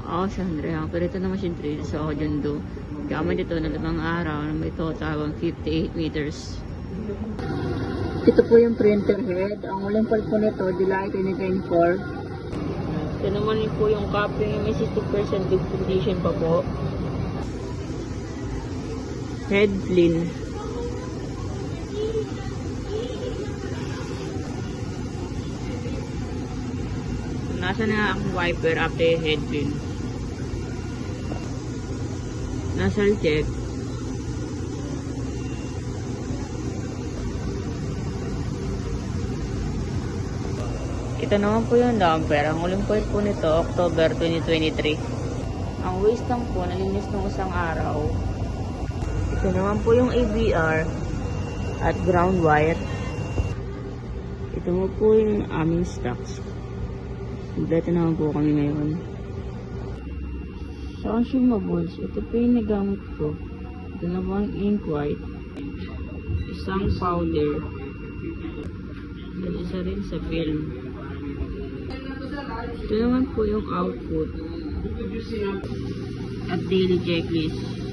Ako si Andrea. Pero ito naman si Drill sa Ojundo. Gamit ito na 5 araw na may total 58 meters. Ito po yung printer head. Ang uling part po nito, July 2024. Ito naman po yung copy. May 60% good condition pa po. Head clean. Nasa na ang wiper after head clean. Nasal check. Ito naman po yung damper. Ang uling point po nito, October 2023. Ang waste lang po, nalinis ng isang araw. Ito naman po yung ABR at ground wire. Ito mo po yung aming stocks. Kompleto naman po kami ngayon. Sa consumables, ito po yung nagamit ko. Ito na po ang ink white. Isang powder. At isa rin sa film. Ito naman po yung output. At daily checklist.